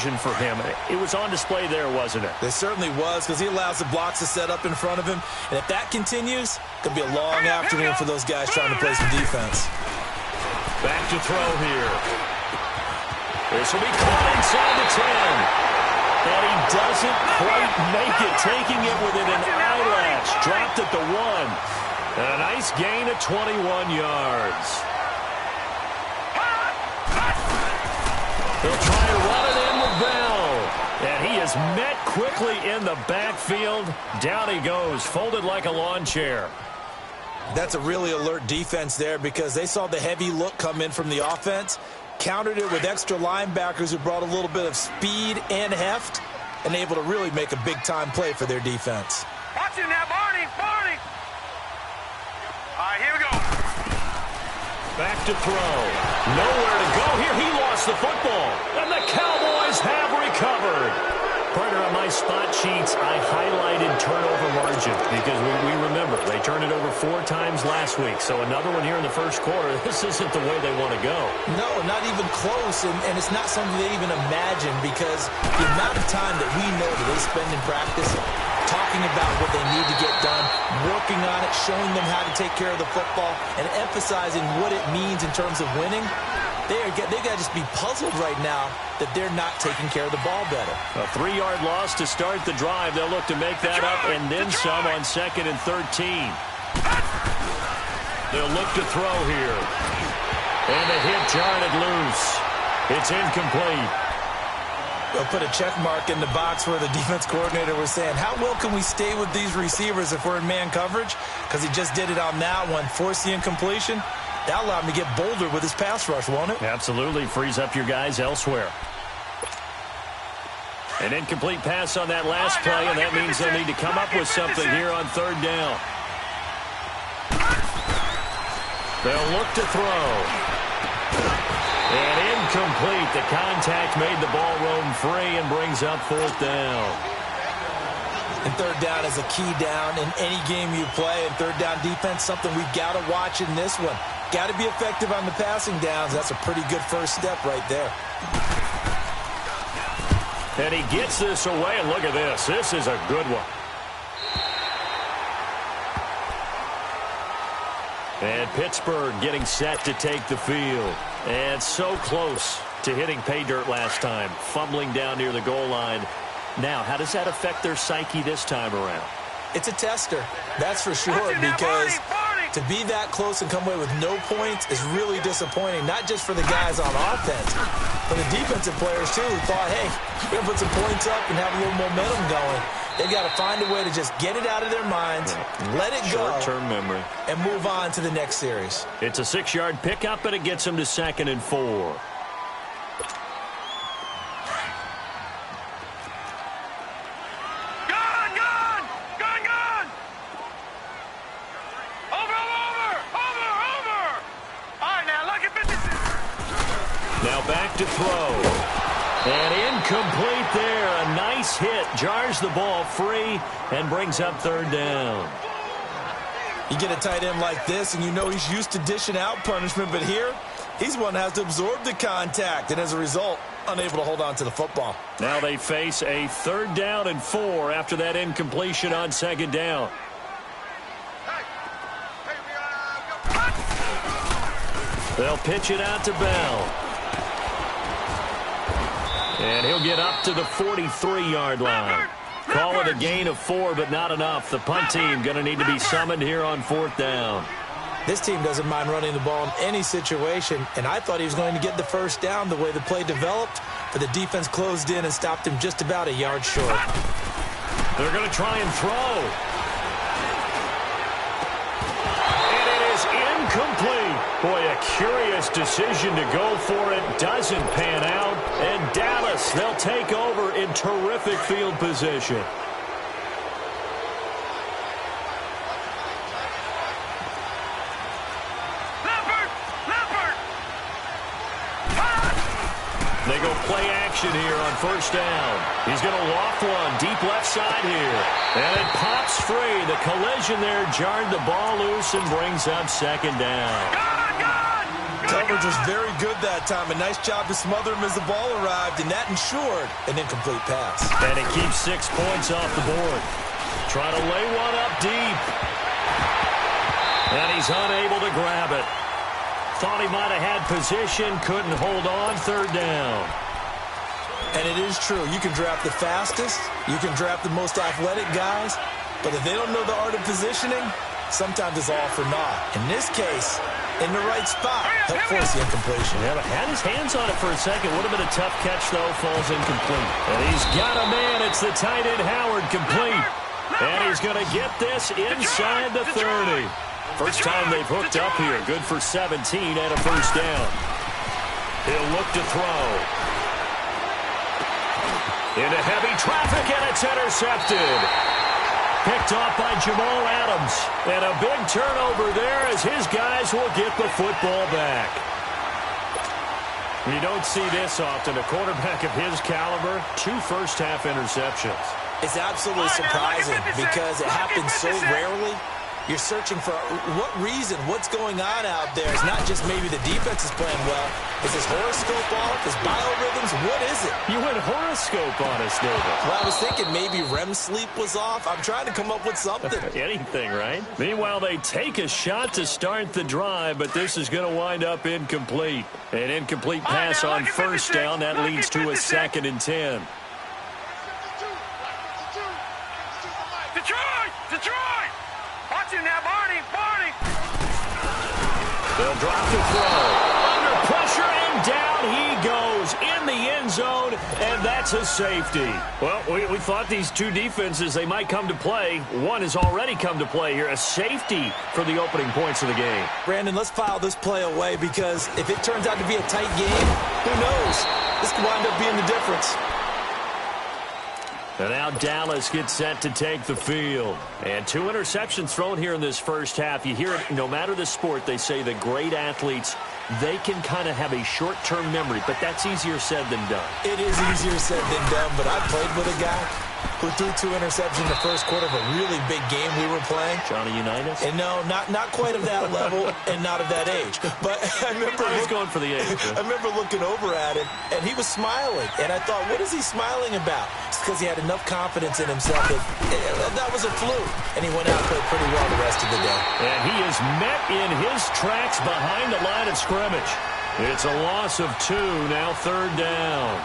vision for him. It was on display there, wasn't it? It certainly was, because he allows the blocks to set up in front of him. And if that continues, it could be a long afternoon for those guys trying to play some defense. Back to throw here. This will be caught inside the 10. And he doesn't quite make it, taking it within an eyelash. Dropped at the 1. A nice gain of 21 yards. They'll try to run it in with Bell. And he is met quickly in the backfield. Down he goes, folded like a lawn chair. That's a really alert defense there, because they saw the heavy look come in from the offense, countered it with extra linebackers who brought a little bit of speed and heft, and able to really make a big-time play for their defense. Watch it now, Barney! Barney! All right, here we go. Back to throw. Nowhere to go here. He lost the football. And the Cowboys have recovered. Partner, on my spot sheets, I highlighted turnover margin because we remember they turned it over 4 times last week. So another one here in the first quarter. This isn't the way they want to go. No, not even close. And it's not something they even imagine, because the amount of time that we know that they spend in practice talking about what they need to get done, working on it, showing them how to take care of the football, and emphasizing what it means in terms of winning. They got to just be puzzled right now that they're not taking care of the ball better. A 3-yard loss to start the drive. They'll look to make that up and then some on 2nd and 13. They'll look to throw here. And the hit jarred loose. It's incomplete. They'll put a check mark in the box where the defense coordinator was saying, how well can we stay with these receivers if we're in man coverage? Because he just did it on that one, forced the incompletion. That allowed him to get bolder with his pass rush, won't it? Absolutely. Frees up your guys elsewhere. An incomplete pass on that last play, and that means they'll need to come up with something here on 3rd down. They'll look to throw. And incomplete. The contact made the ball roam free and brings up 4th down. And 3rd down is a key down in any game you play. And 3rd down defense, something we've got to watch in this one. Got to be effective on the passing downs. That's a pretty good first step right there. And he gets this away, and look at this. This is a good one. And Pittsburgh getting set to take the field. And so close to hitting pay dirt last time, fumbling down near the goal line. Now, how does that affect their psyche this time around? It's a tester, that's for sure, because to be that close and come away with no points is really disappointing, not just for the guys on offense, but the defensive players, too, who thought, hey, we're going to put some points up and have a little momentum going. They've got to find a way to just get it out of their minds, let it go, short-term memory, and move on to the next series. It's a 6-yard pickup, and it gets them to 2nd and 4. Back to throw. And incomplete there. A nice hit. Jars the ball free and brings up 3rd down. You get a tight end like this, and you know he's used to dishing out punishment, but here, he's one that has to absorb the contact, and as a result, unable to hold on to the football. Now they face a 3rd down and 4 after that incompletion on 2nd down. They'll pitch it out to Bell. And he'll get up to the 43-yard line. Call it a gain of 4, but not enough. The punt team going to need to be summoned here on 4th down. This team doesn't mind running the ball in any situation, and I thought he was going to get the 1st down the way the play developed, but the defense closed in and stopped him just about a yard short. They're going to try and throw. And it is incomplete. Boy, a curious decision to go for it. Doesn't pan out. And Dallas, they'll take over in terrific field position. They go play action here on 1st down. He's going to loft one deep left side here. And it pops free. The collision there jarred the ball loose and brings up 2nd down. Coverage was very good that time. A nice job to smother him as the ball arrived, and that ensured an incomplete pass. And it keeps 6 points off the board. Trying to lay one up deep. And he's unable to grab it. Thought he might have had position, couldn't hold on, third down. And it is true. You can draft the fastest, you can draft the most athletic guys, but if they don't know the art of positioning, sometimes it's all for naught. In this case, in the right spot, help force the incompletion. Yeah, but had his hands on it for a second. Would have been a tough catch, though. Falls incomplete. And he's got a man. It's the tight end, Howard, complete. And he's going to get this inside the 30. First time they've hooked up here. Good for 17 and a first down. He'll look to throw. Into heavy traffic, and it's intercepted. Picked off by Jamal Adams. And a big turnover there as his guys will get the football back. You don't see this often. A quarterback of his caliber, 2 first-half interceptions. It's absolutely surprising because it happens so rarely. You're searching for what reason, what's going on out there. It's not just maybe the defense is playing well. Is his horoscope off? His biorhythms? What is it? You went horoscope on us, David. Well, I was thinking maybe REM sleep was off. I'm trying to come up with something. Anything, right? Meanwhile, they take a shot to start the drive, but this is going to wind up incomplete. An incomplete pass on first down. That leads to a 2nd and 10. Detroit! Watch him now, Barney! They'll drop the throw. Under pressure, and down he goes in the end zone, and that's a safety. Well, we thought these two defenses, they might come to play. One has already come to play here, a safety for the opening points of the game. Brandon, let's file this play away because if it turns out to be a tight game, who knows? This could wind up being the difference. And now Dallas gets set to take the field. And 2 interceptions thrown here in this first half. You hear it, no matter the sport, they say the great athletes, they can kind of have a short-term memory, but that's easier said than done. It is easier said than done, but I played with a guy who threw 2 interceptions in the first quarter of a really big game we were playing. Johnny Unitas? And no, not quite of that level and not of that age. But I remember I was going for the age. I remember looking over at him, and he was smiling. And I thought, what is he smiling about? It's because he had enough confidence in himself that was a fluke. And he went out and played pretty well the rest of the day. And he is met in his tracks behind the line of scrimmage. It's a loss of 2, now third down.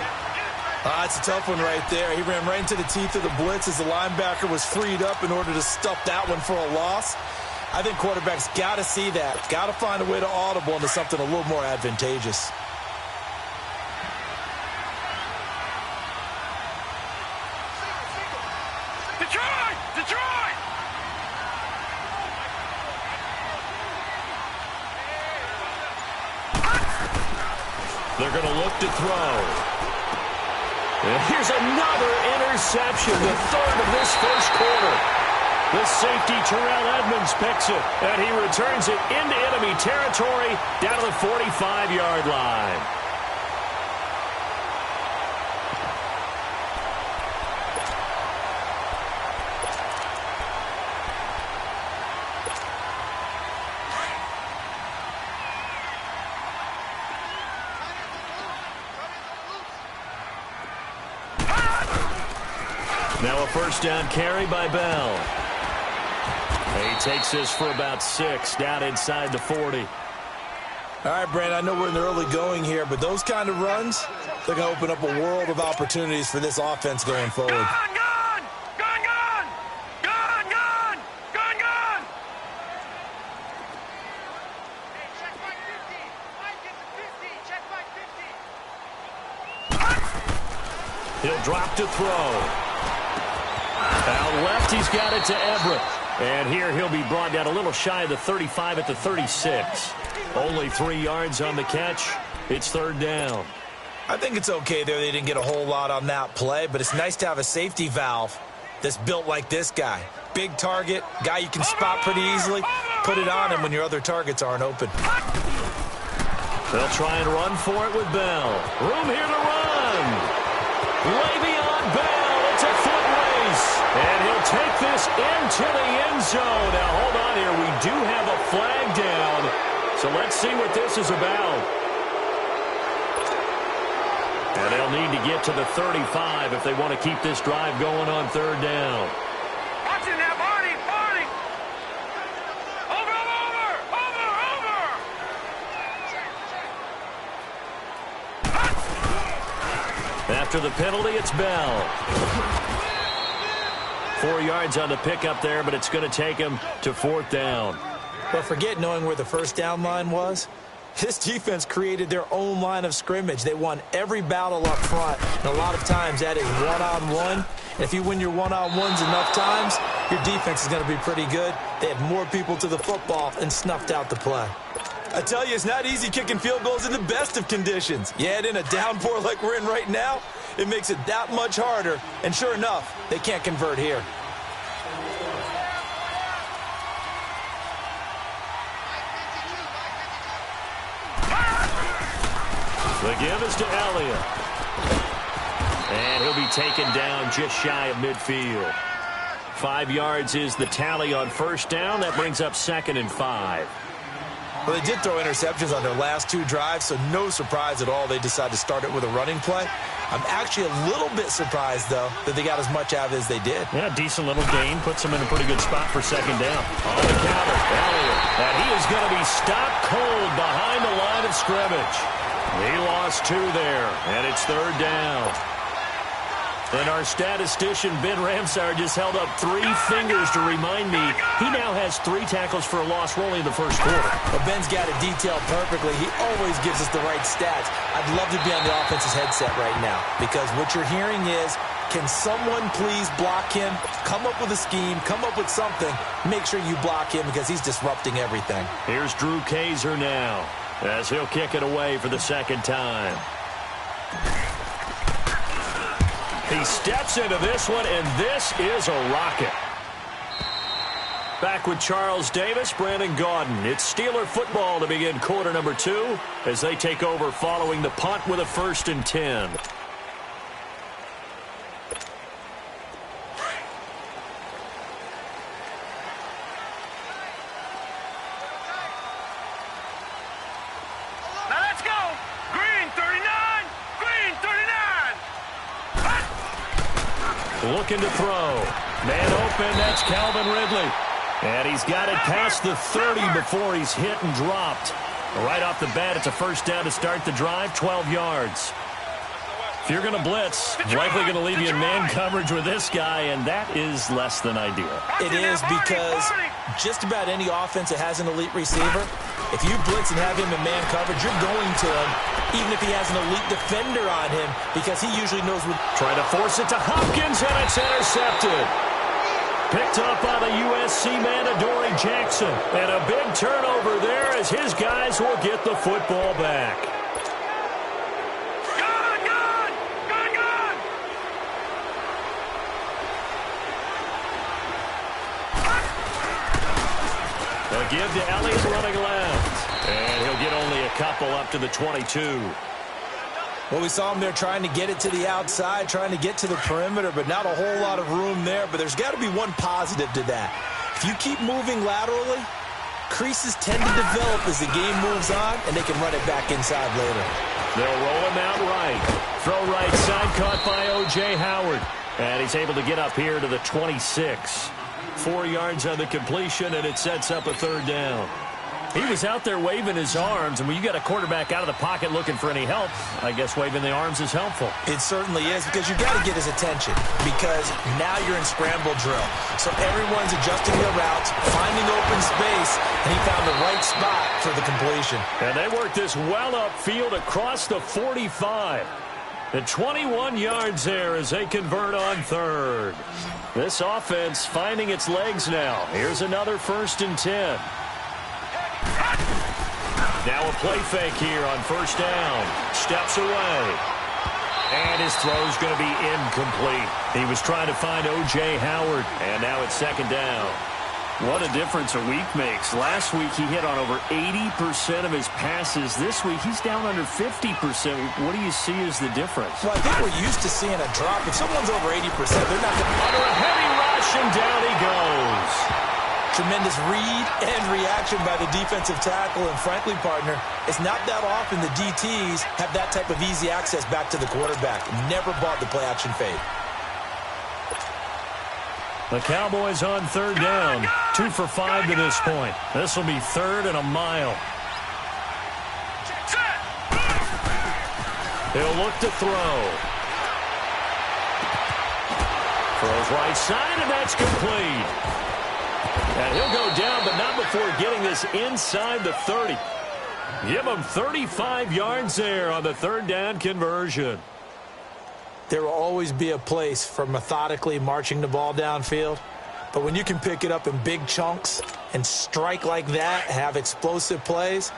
It's a tough one right there. He ran right into the teeth of the blitz as the linebacker was freed up in order to stuff that one for a loss. I think quarterbacks got to see that. Got to find a way to audible into something a little more advantageous. Detroit! They're going to look to throw. And here's another interception, the 3rd of this first quarter. The safety, Terrell Edmonds, picks it, and he returns it into enemy territory down to the 45-yard line. Now a first down carry by Bell. He takes this for about 6 down inside the 40. All right, Brandon, I know we're in the early going here, but those kind of runs, they're going to open up a world of opportunities for this offense going forward. Gun! Check 550. Mike is 50. Check 550. He'll drop to throw. Out left, he's got it to Everett. And here he'll be brought down a little shy of the 35 at the 36. Only 3 yards on the catch. It's third down. I think it's okay there. They didn't get a whole lot on that play, but it's nice to have a safety valve that's built like this guy. Big target, guy you can spot pretty easily. Put it on him when your other targets aren't open. They'll try and run for it with Bell. Room here to run. Le'Veon Bell. It's a foot race. And he'll take this into the end zone. Now, hold on here. We do have a flag down. So let's see what this is about. And they'll need to get to the 35 if they want to keep this drive going on third down. Watch it now, Barney, Barney. Over. After the penalty, it's Bell. 4 yards on the pickup there, but it's going to take him to fourth down. But forget knowing where the first down line was. This defense created their own line of scrimmage. They won every battle up front, and a lot of times that is one-on-one. And if you win your one-on-ones enough times, your defense is going to be pretty good. They had more people to the football and snuffed out the play. I tell you, it's not easy kicking field goals in the best of conditions. Yet in a downpour like we're in right now, it makes it that much harder. And sure enough, they can't convert here. The give is to Elliott. And he'll be taken down just shy of midfield. 5 yards is the tally on first down. That brings up 2nd and 5. Well, they did throw interceptions on their last 2 drives, so no surprise at all they decided to start it with a running play. I'm actually a little bit surprised, though, that they got as much out of it as they did. Yeah, decent little gain. Puts them in a pretty good spot for 2nd down. On the counter, Elliott. And he is going to be stopped cold behind the line of scrimmage. He lost 2 there, and it's 3rd down. And our statistician, Ben Ramsar, just held up 3 fingers to remind me he now has 3 tackles for a loss only in the first quarter. Well, Ben's got it detailed perfectly. He always gives us the right stats. I'd love to be on the offense's headset right now because what you're hearing is, can someone please block him? Come up with a scheme. Come up with something. Make sure you block him because he's disrupting everything. Here's Drew Kaiser now as he'll kick it away for the 2nd time. He steps into this one, and this is a rocket. Back with Charles Davis, Brandon Gaudin. It's Steeler football to begin quarter number 2 as they take over following the punt with a 1st and 10. Now let's go. Green 39. Green 39. Looking to throw. Man open, that's Calvin Ridley. And he's got it past the 30 before he's hit and dropped. Right off the bat, it's a 1st down to start the drive, 12 yards. If you're going to blitz, likely going to leave you in man coverage with this guy, and that is less than ideal. It is because just about any offense that has an elite receiver, if you blitz and have him in man coverage, you're going to him, even if he has an elite defender on him, because he usually knows what... Trying to force it to Hopkins, and it's intercepted. Picked up by the USC man, Adoree Jackson. And a big turnover there as his guys will get the football back. They'll give to Elliott running left. And he'll get only a couple up to the 22. Well, we saw him there trying to get it to the outside, trying to get to the perimeter, but not a whole lot of room there. But there's got to be one positive to that. If you keep moving laterally, creases tend to develop as the game moves on, and they can run it back inside later. They'll roll him out right. Throw right side, caught by O.J. Howard. And he's able to get up here to the 26. 4 yards on the completion, and it sets up a 3rd down. He was out there waving his arms, and when you got a quarterback out of the pocket looking for any help, I guess waving the arms is helpful. It certainly is, because you've got to get his attention, because now you're in scramble drill. So everyone's adjusting their routes, finding open space, and he found the right spot for the completion. And they worked this well upfield across the 45. The 21 yards there as they convert on 3rd. This offense finding its legs now. Here's another 1st and 10. Now a play fake here on 1st down. Steps away. And his throw's going to be incomplete. He was trying to find O.J. Howard, and now it's 2nd down. What a difference a week makes. Last week he hit on over 80% of his passes. This week he's down under 50%. What do you see as the difference? Well, I think we're used to seeing a drop. If someone's over 80%, they're not going to... Under a heavy rush, and down he goes. Tremendous read and reaction by the defensive tackle. And frankly, partner, it's not that often the DTs have that type of easy access back to the quarterback. Never bought the play-action fade. The Cowboys on third down. 2 for 5 to this point. This will be third and a mile. He'll look to throw. Throws right side, and that's complete. And he'll go down, but not before getting this inside the 30. Give him 35 yards there on the third down conversion. There will always be a place for methodically marching the ball downfield. But when you can pick it up in big chunks and strike like that, have explosive plays,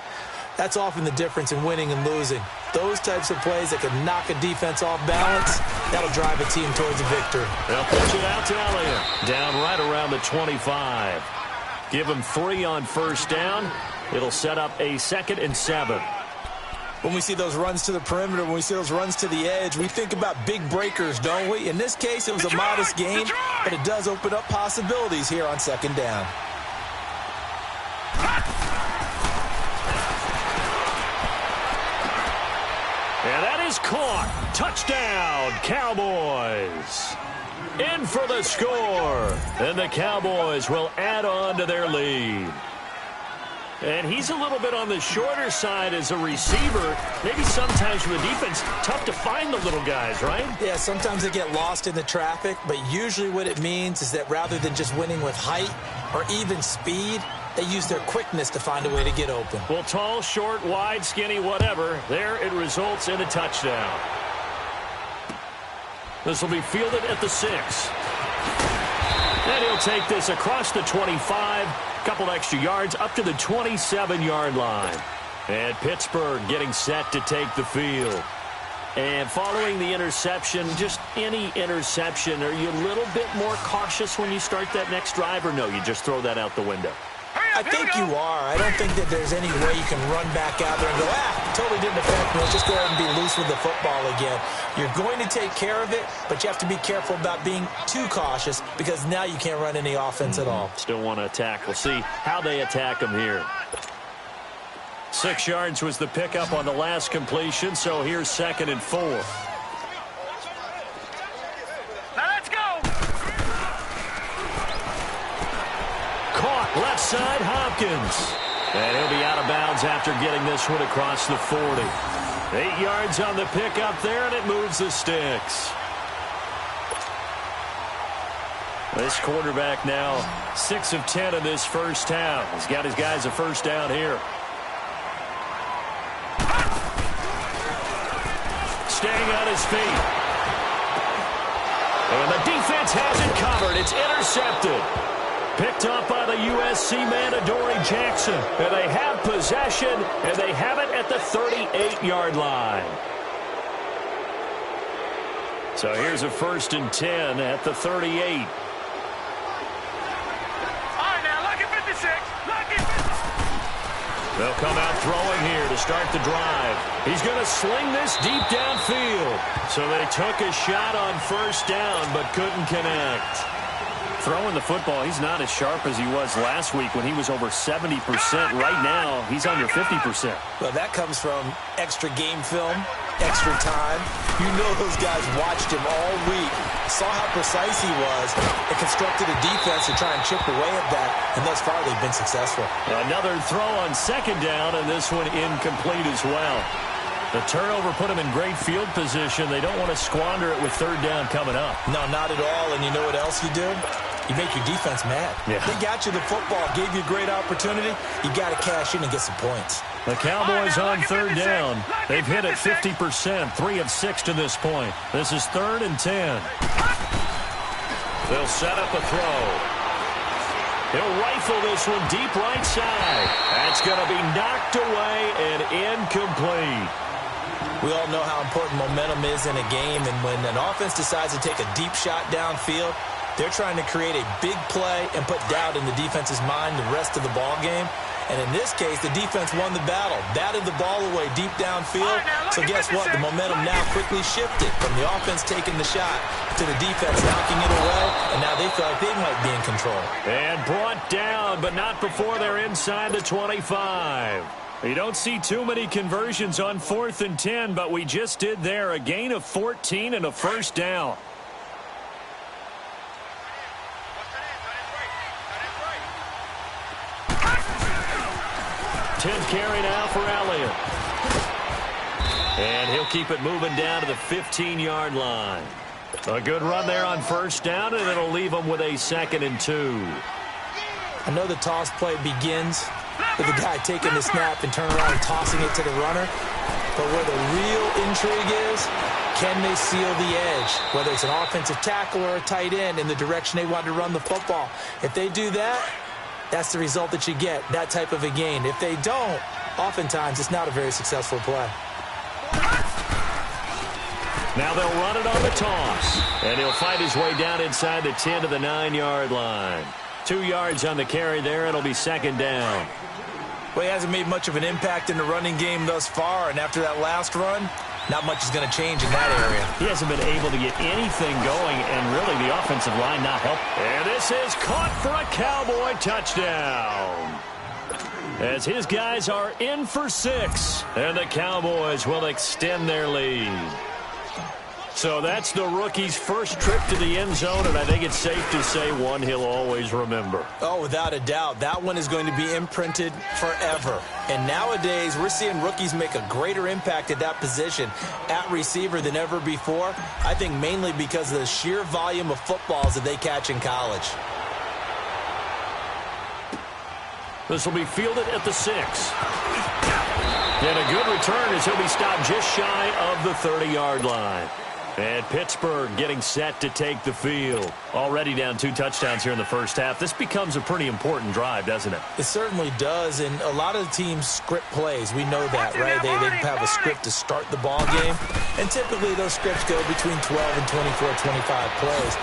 that's often the difference in winning and losing. Those types of plays that can knock a defense off balance, that'll drive a team towards a victory. They'll pitch it out to Elliott. Down right around the 25. Give him 3 on first down. It'll set up a 2nd and 7. When we see those runs to the perimeter, when we see those runs to the edge, we think about big breakers, don't we? In this case, it was a modest gain, but it does open up possibilities here on 2nd down. And that is caught. Touchdown, Cowboys. In for the score. And the Cowboys will add on to their lead. And he's a little bit on the shorter side as a receiver. Maybe sometimes for the defense, tough to find the little guys, right? Yeah, sometimes they get lost in the traffic, but usually what it means is that rather than just winning with height or even speed, they use their quickness to find a way to get open. Well, tall, short, wide, skinny, whatever, there it results in a touchdown. This will be fielded at the 6. And he'll take this across the 25. Couple extra yards up to the 27-yard line. And Pittsburgh getting set to take the field. And following the interception, just any interception, are you a little bit more cautious when you start that next drive, or no, you just throw that out the window? I think you are. I don't think that there's any way you can run back out there and go, totally didn't affect me. Let's just go ahead and be loose with the football again. You're going to take care of it, but you have to be careful about being too cautious because now you can't run any offense at all. Still want to attack. We'll see how they attack them here. 6 yards was the pickup on the last completion, so here's 2nd and 4. Left side, Hopkins. And he'll be out of bounds after getting this one across the 40. 8 yards on the pickup there, and it moves the sticks. This quarterback now 6 of 10 in this first half. He's got his guys a first down here. Staying on his feet. And the defense has it covered. It's intercepted. Picked up by the USC man, Adoree Jackson. And they have possession, and they have it at the 38-yard line. So here's a 1st and 10 at the 38. All right, now, lucky 56. Lucky 56. They'll come out throwing here to start the drive. He's going to sling this deep downfield. So they took a shot on first down, but couldn't connect. Throwing the football, he's not as sharp as he was last week when he was over 70%. Right now, he's under 50%. Well, that comes from extra game film, extra time. You know those guys watched him all week, saw how precise he was, and constructed a defense to try and chip away at that, and thus far they've been successful. Another throw on 2nd down, and this one incomplete as well. The turnover put him in great field position. They don't want to squander it with 3rd down coming up. No, not at all, and you know what else you do? You make your defense mad. Yeah. They got you the football, gave you a great opportunity. You got to cash in and get some points. The Cowboys on 3rd down. They've hit it 50%, 3 of 6 to this point. This is 3rd and 10. They'll set up a throw. He'll rifle this one deep right side. That's going to be knocked away and incomplete. We all know how important momentum is in a game, and when an offense decides to take a deep shot downfield, they're trying to create a big play and put doubt in the defense's mind the rest of the ball game. And in this case, the defense won the battle, batted the ball away deep downfield. So guess what? The momentum now quickly shifted from the offense taking the shot to the defense knocking it away, and now they feel like they might be in control. And brought down, but not before they're inside the 25. You don't see too many conversions on 4th and 10, but we just did there. A gain of 14 and a first down. 10th carry now for Elliott. And he'll keep it moving down to the 15-yard line. A good run there on first down, and it'll leave them with a 2nd and 2. I know the toss play begins with the guy taking the snap and turning around and tossing it to the runner. But where the real intrigue is, can they seal the edge? Whether it's an offensive tackle or a tight end in the direction they want to run the football. If they do that, that's the result that you get, that type of a gain. If they don't, oftentimes it's not a very successful play. Now they'll run it on the toss. And he'll fight his way down inside the 10 to the 9-yard line. 2 yards on the carry there. It'll be 2nd down. Well, he hasn't made much of an impact in the running game thus far. And after that last run, not much is going to change in that area. He hasn't been able to get anything going, and really the offensive line not helping. And this is caught for a Cowboy touchdown. As his guys are in for 6, and the Cowboys will extend their lead. So that's the rookie's first trip to the end zone, and I think it's safe to say one he'll always remember. Oh, without a doubt. That one is going to be imprinted forever. And nowadays, we're seeing rookies make a greater impact at that position at receiver than ever before. I think mainly because of the sheer volume of footballs that they catch in college. This will be fielded at the 6. And a good return as he'll be stopped just shy of the 30-yard line. And Pittsburgh getting set to take the field. Already down 2 touchdowns here in the first half. This becomes a pretty important drive, doesn't it? It certainly does, and a lot of the teams script plays. We know that, right? They have a script to start the ball game, and typically those scripts go between 12 and 24, 25 plays.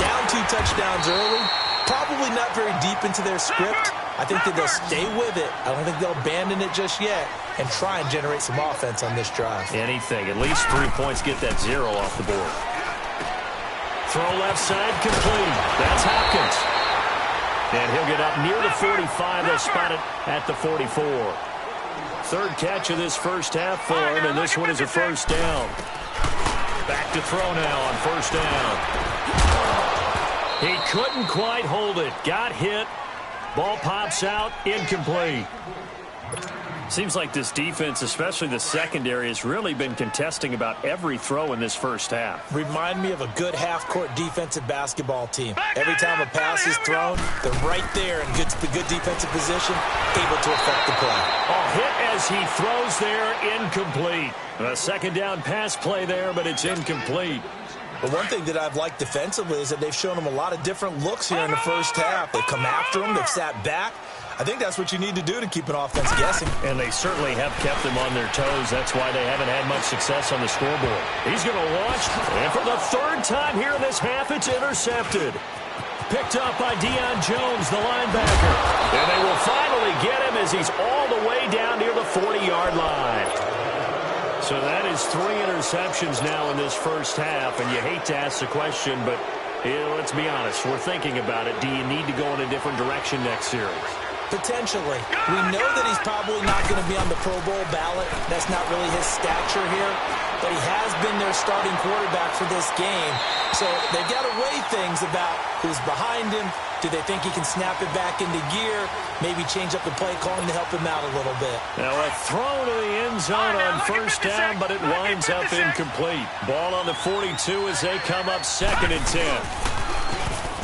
Down 2 touchdowns early, probably not very deep into their script. I think that they'll stay with it. I don't think they'll abandon it just yet and try and generate some offense on this drive. Anything. At least 3 points, get that 0 off the board. Throw left side complete. That's Hopkins. And he'll get up near the 45. They'll spot it at the 44. 3rd catch of this first half for him, and this one is a first down. Back to throw now on first down. He couldn't quite hold it. Got hit. Ball pops out, incomplete. Seems like this defense, especially the secondary, has really been contesting about every throw in this first half. Remind me of a good half-court defensive basketball team. Every time a pass is thrown, they're right there in good defensive position, able to affect the play. A hit as he throws there, incomplete. A 2nd down pass play there, but it's incomplete. But one thing that I've liked defensively is that they've shown them a lot of different looks here in the first half. They've come after them. They've sat back. I think that's what you need to do to keep an offense guessing. And they certainly have kept them on their toes. That's why they haven't had much success on the scoreboard. He's going to launch. And for the 3rd time here in this half, it's intercepted. Picked up by Deion Jones, the linebacker. And they will finally get him as he's all the way down near the 40-yard line. So that is 3 interceptions now in this first half, and you hate to ask the question, but let's be honest, we're thinking about it. Do you need to go in a different direction next series? Potentially. We know that he's probably not going to be on the Pro Bowl ballot. That's not really his stature here, but he has been their starting quarterback for this game. So they've got to weigh things about who's behind him. Do they think he can snap it back into gear? Maybe change up the play calling to help him out a little bit. Now a throw to the end zone on first down, but it winds up incomplete. Ball on the 42 as they come up 2nd and 10.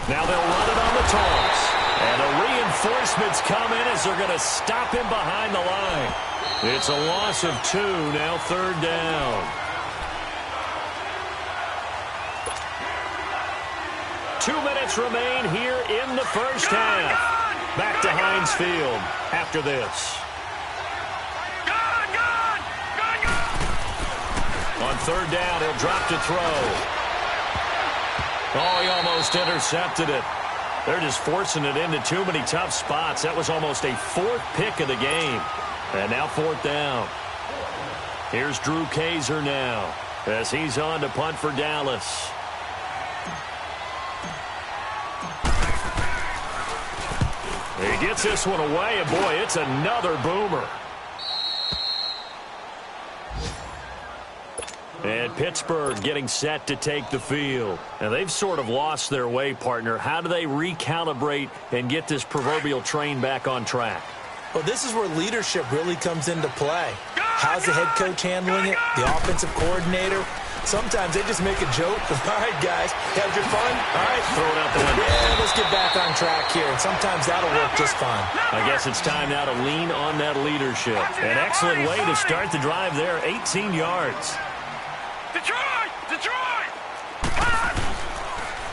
Now they'll run it on the toss. And the reinforcements come in as they're going to stop him behind the line. It's a loss of 2, now 3rd down. 2 minutes remain here in the first half. Back to Heinz Field after this. On 3rd down, he'll drop to throw. Oh, he almost intercepted it. They're just forcing it into too many tough spots. That was almost a fourth pick of the game. And now fourth down. Here's Drew Kaiser now as he's on to punt for Dallas. He gets this one away, and boy, it's another boomer. And Pittsburgh getting set to take the field. And they've sort of lost their way, partner. How do they recalibrate and get this proverbial train back on track? Well, this is where leadership really comes into play. How's the head coach handling it? The offensive coordinator? Sometimes they just make a joke. All right, guys, have your fun? All right. Throw it out the window. Yeah, let's get back on track here. And sometimes that'll work just fine. I guess it's time now to lean on that leadership. An excellent way to start the drive there, 18 yards. Detroit! Detroit!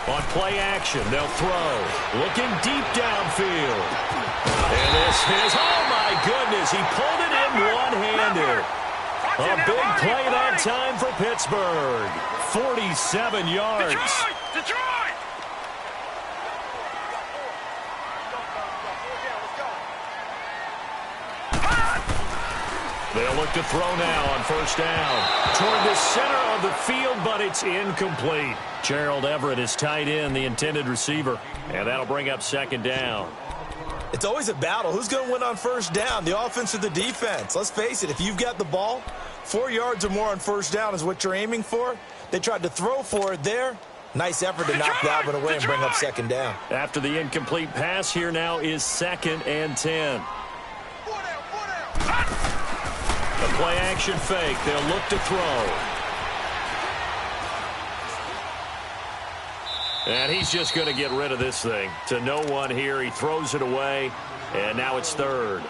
On play action, they'll throw. Looking deep downfield. And this is, oh my goodness, he pulled it in one-handed. A big play that time for Pittsburgh. 47 yards. Detroit! Detroit! They'll look to throw now on first down. Toward the center of the field, but it's incomplete. Gerald Everett is tight end, the intended receiver. And that'll bring up second down. It's always a battle. Who's going to win on first down, the offense or the defense? Let's face it, if you've got the ball, 4 yards or more on first down is what you're aiming for. They tried to throw for it there. Nice effort to knock that one away and bring up second down. After the incomplete pass, here now is 2nd and 10. A play action fake. They'll look to throw. And he's just going to get rid of this thing. To no one here. He throws it away. And now it's third.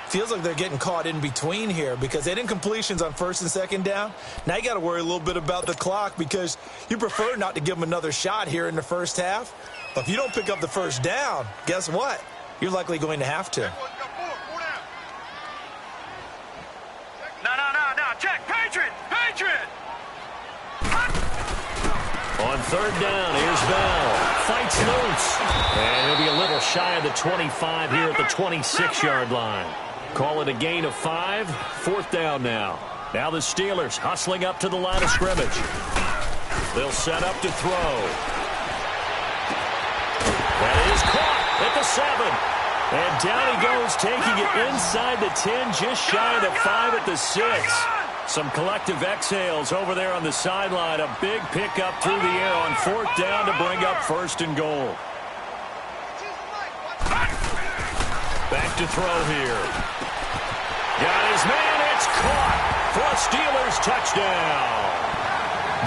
Feels like they're getting caught in between here because they didn't incompletions on first and second down. Now you got to worry a little bit about the clock because you prefer not to give them another shot here in the first half. But if you don't pick up the first down, guess what? You're likely going to have to. No. Check. Patriot. On third down, here's Bell. Fights loose. And he'll be a little shy of the 25 here at the 26-yard line. Call it a gain of 5. Fourth down now. Now the Steelers hustling up to the line of scrimmage. They'll set up to throw. That is caught at the 7. And down he goes, taking it inside the 10, just shy of the 5 at the 6. Some collective exhales over there on the sideline. A big pickup through the air on fourth down to bring up first and goal. Back to throw here. Got his man. It's caught for a Steelers touchdown.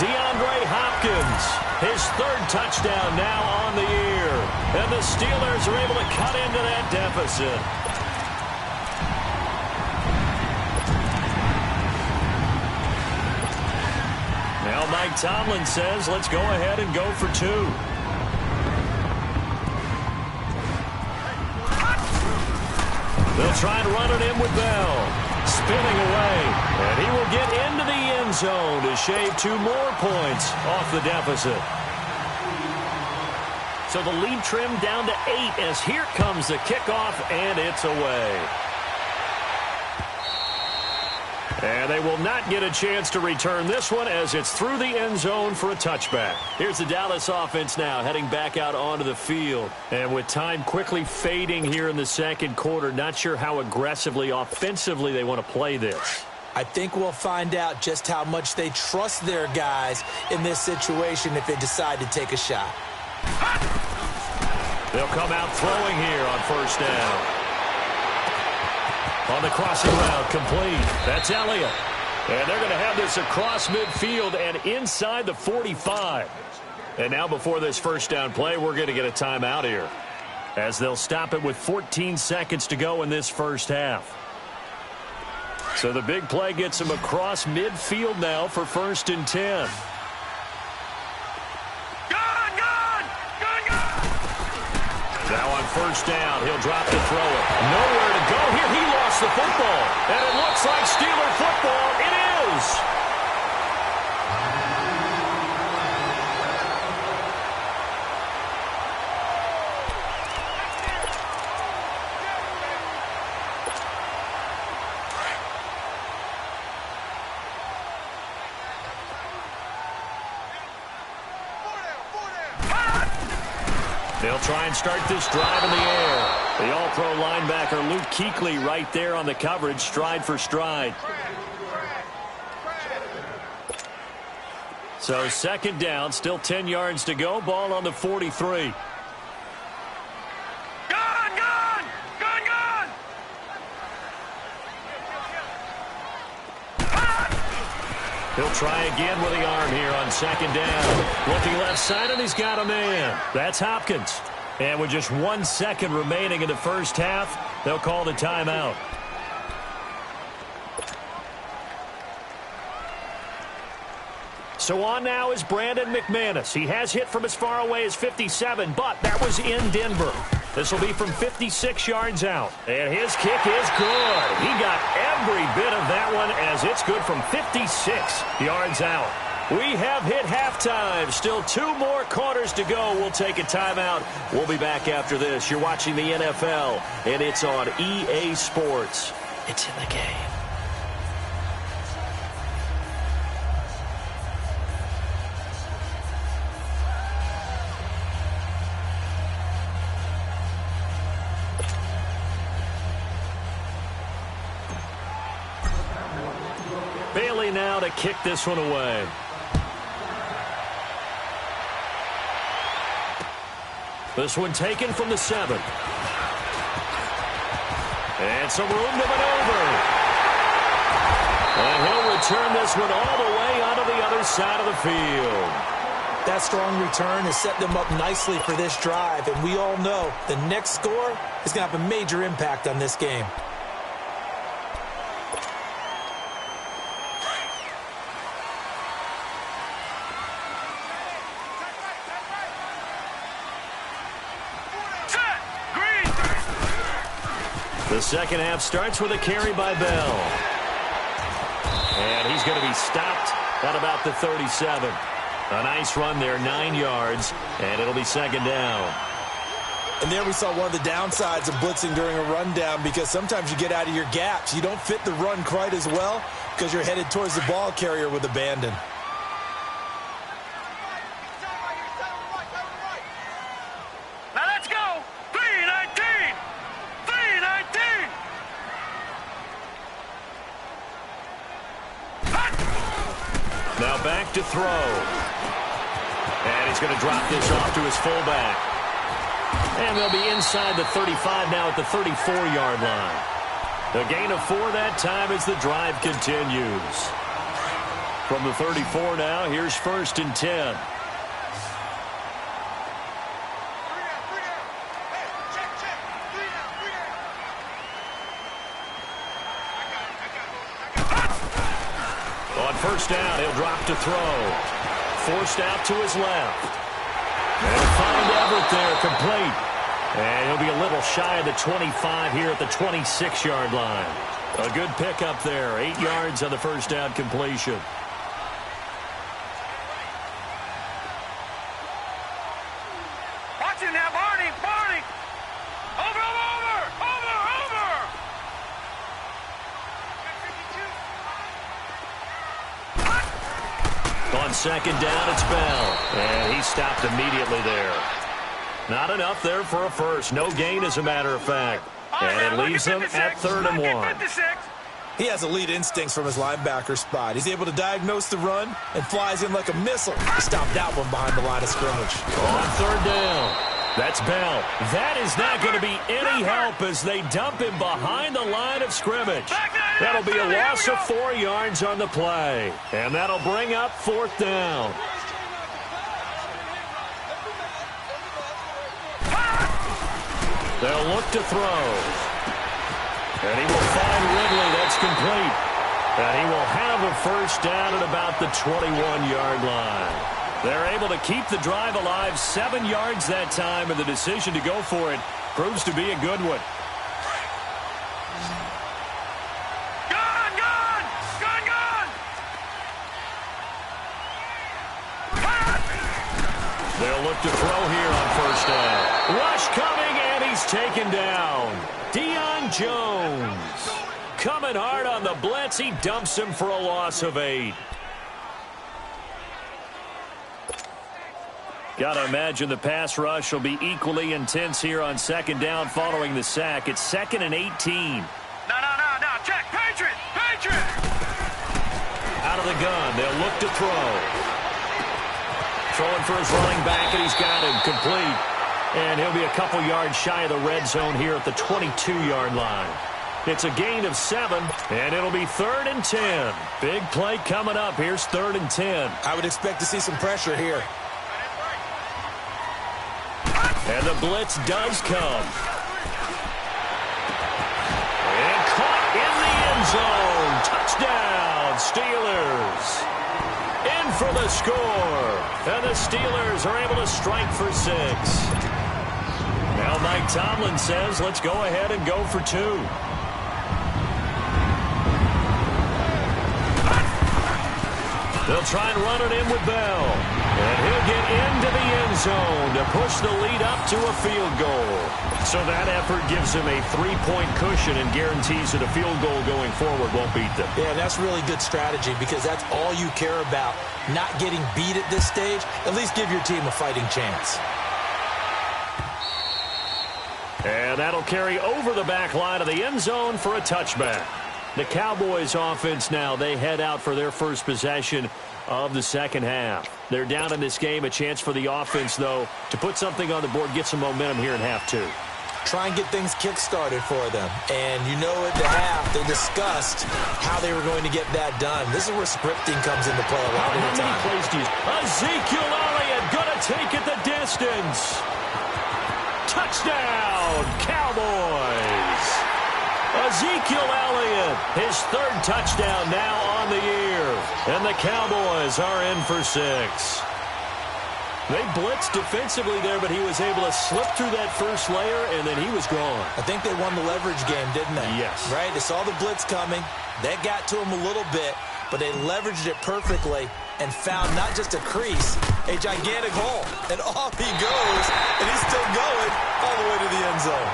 DeAndre Hopkins, his third touchdown now on the year. And the Steelers are able to cut into that deficit. Now Mike Tomlin says, let's go ahead and go for 2. They'll try and run it in with Bell. Spinning away. And he will get into the end zone to shave 2 more points off the deficit. So the lead trimmed down to 8 as here comes the kickoff, and it's away. And they will not get a chance to return this one as it's through the end zone for a touchback. Here's the Dallas offense now heading back out onto the field. And with time quickly fading here in the second quarter, not sure how aggressively, offensively they want to play this. I think we'll find out just how much they trust their guys in this situation if they decide to take a shot. They'll come out throwing here on first down. On the crossing route, complete. That's Elliott. And they're going to have this across midfield and inside the 45. And now before this first down play, we're going to get a timeout here, as they'll stop it with 14 seconds to go in this first half. So the big play gets him across midfield now for first and 10. Now on first down, he'll drop to throw it. Nowhere to go here. He lost the football. And it looks like Steeler football. It is. They'll try and start this drive in the air. The all-pro linebacker Luke Kuechly right there on the coverage, stride for stride. So second down, still 10 yards to go. Ball on the 43. He'll try again with the arm here on second down. Looking left side, and he's got a man. That's Hopkins. And with just 1 second remaining in the first half, they'll call the timeout. So on now is Brandon McManus. He has hit from as far away as 57, but that was in Denver. This will be from 56 yards out. And his kick is good. He got every bit of that one as it's good from 56 yards out. We have hit halftime. Still 2 more quarters to go. We'll take a timeout. We'll be back after this. You're watching the NFL, and it's on EA Sports. It's in the game. Bailey now to kick this one away. This one taken from the 7. And some room to maneuver. And he'll return this one all the way onto the other side of the field. That strong return has set them up nicely for this drive, and we all know the next score is going to have a major impact on this game. The second half starts with a carry by Bell. And he's going to be stopped at about the 37. A nice run there, 9 yards, and it'll be second down. And there we saw one of the downsides of blitzing during a rundown, because sometimes you get out of your gaps. You don't fit the run quite as well because you're headed towards the ball carrier with abandon. Now let's go! 3-19! 3-19! Now back to throw. And he's going to drop this off to his fullback. And they'll be inside the 35 now at the 34-yard line. A gain of 4 that time as the drive continues. From the 34 now, here's 1st and 10. On first down, he'll drop to throw. Forced out to his left. And find Everett there, complete. And he'll be a little shy of the 25 here at the 26-yard line. A good pickup there, 8 yards on the first down completion. Watch it now, Barney! Barney! Over! On second down, it's Bell. And he stopped immediately there. Not enough there for a first. No gain, as a matter of fact. And it leaves him at 3rd and 1. He has elite instincts from his linebacker spot. He's able to diagnose the run and flies in like a missile to stop that one behind the line of scrimmage. On 3rd down, that's Bell. That is not going to be any help as they dump him behind the line of scrimmage. That'll be a loss of 4 yards on the play. And that'll bring up 4th down. They'll look to throw. And he will find Ridley. That's complete. And he will have a first down at about the 21-yard line. They're able to keep the drive alive, 7 yards that time, and the decision to go for it proves to be a good one. They'll look to throw here on first down. Rush coming, and he's taken down. Deion Jones coming hard on the blitz. He dumps him for a loss of 8. Got to imagine the pass rush will be equally intense here on second down following the sack. It's 2nd and 18. No. Check. Patriot. Out of the gun. They'll look to throw. Throwing for his running back, and he's got him complete. And he'll be a couple yards shy of the red zone here at the 22-yard line. It's a gain of 7, and it'll be 3rd and 10. Big play coming up. Here's 3rd and 10. I would expect to see some pressure here. And the blitz does come. And caught in the end zone. Touchdown, Steelers. In for the score. And the Steelers are able to strike for 6. Now Mike Tomlin says, let's go ahead and go for 2. They'll try and run it in with Bell. And he'll get into the end zone to push the lead up to a field goal. So that effort gives him a 3-point cushion and guarantees that a field goal going forward won't beat them. Yeah, that's really good strategy because that's all you care about. Not getting beat at this stage. At least give your team a fighting chance. And that'll carry over the back line of the end zone for a touchback. The Cowboys offense now, they head out for their first possession of the second half. They're down in this game. A chance for the offense, though, to put something on the board, get some momentum here in half 2. Try and get things kick-started for them. And you know at the half, they discussed how they were going to get that done. This is where scripting comes into play a lot of the time. How many plays do you... Ezekiel Elliott going to take it the distance. Touchdown, Cowboys. Ezekiel Elliott, his 3rd touchdown now on the year. And the Cowboys are in for 6. They blitzed defensively there, but he was able to slip through that first layer, and then he was gone. I think they won the leverage game, didn't they? Yes. Right? They saw the blitz coming. That got to him a little bit, but they leveraged it perfectly and found not just a crease, a gigantic hole. And off he goes, and he's still going all the way to the end zone.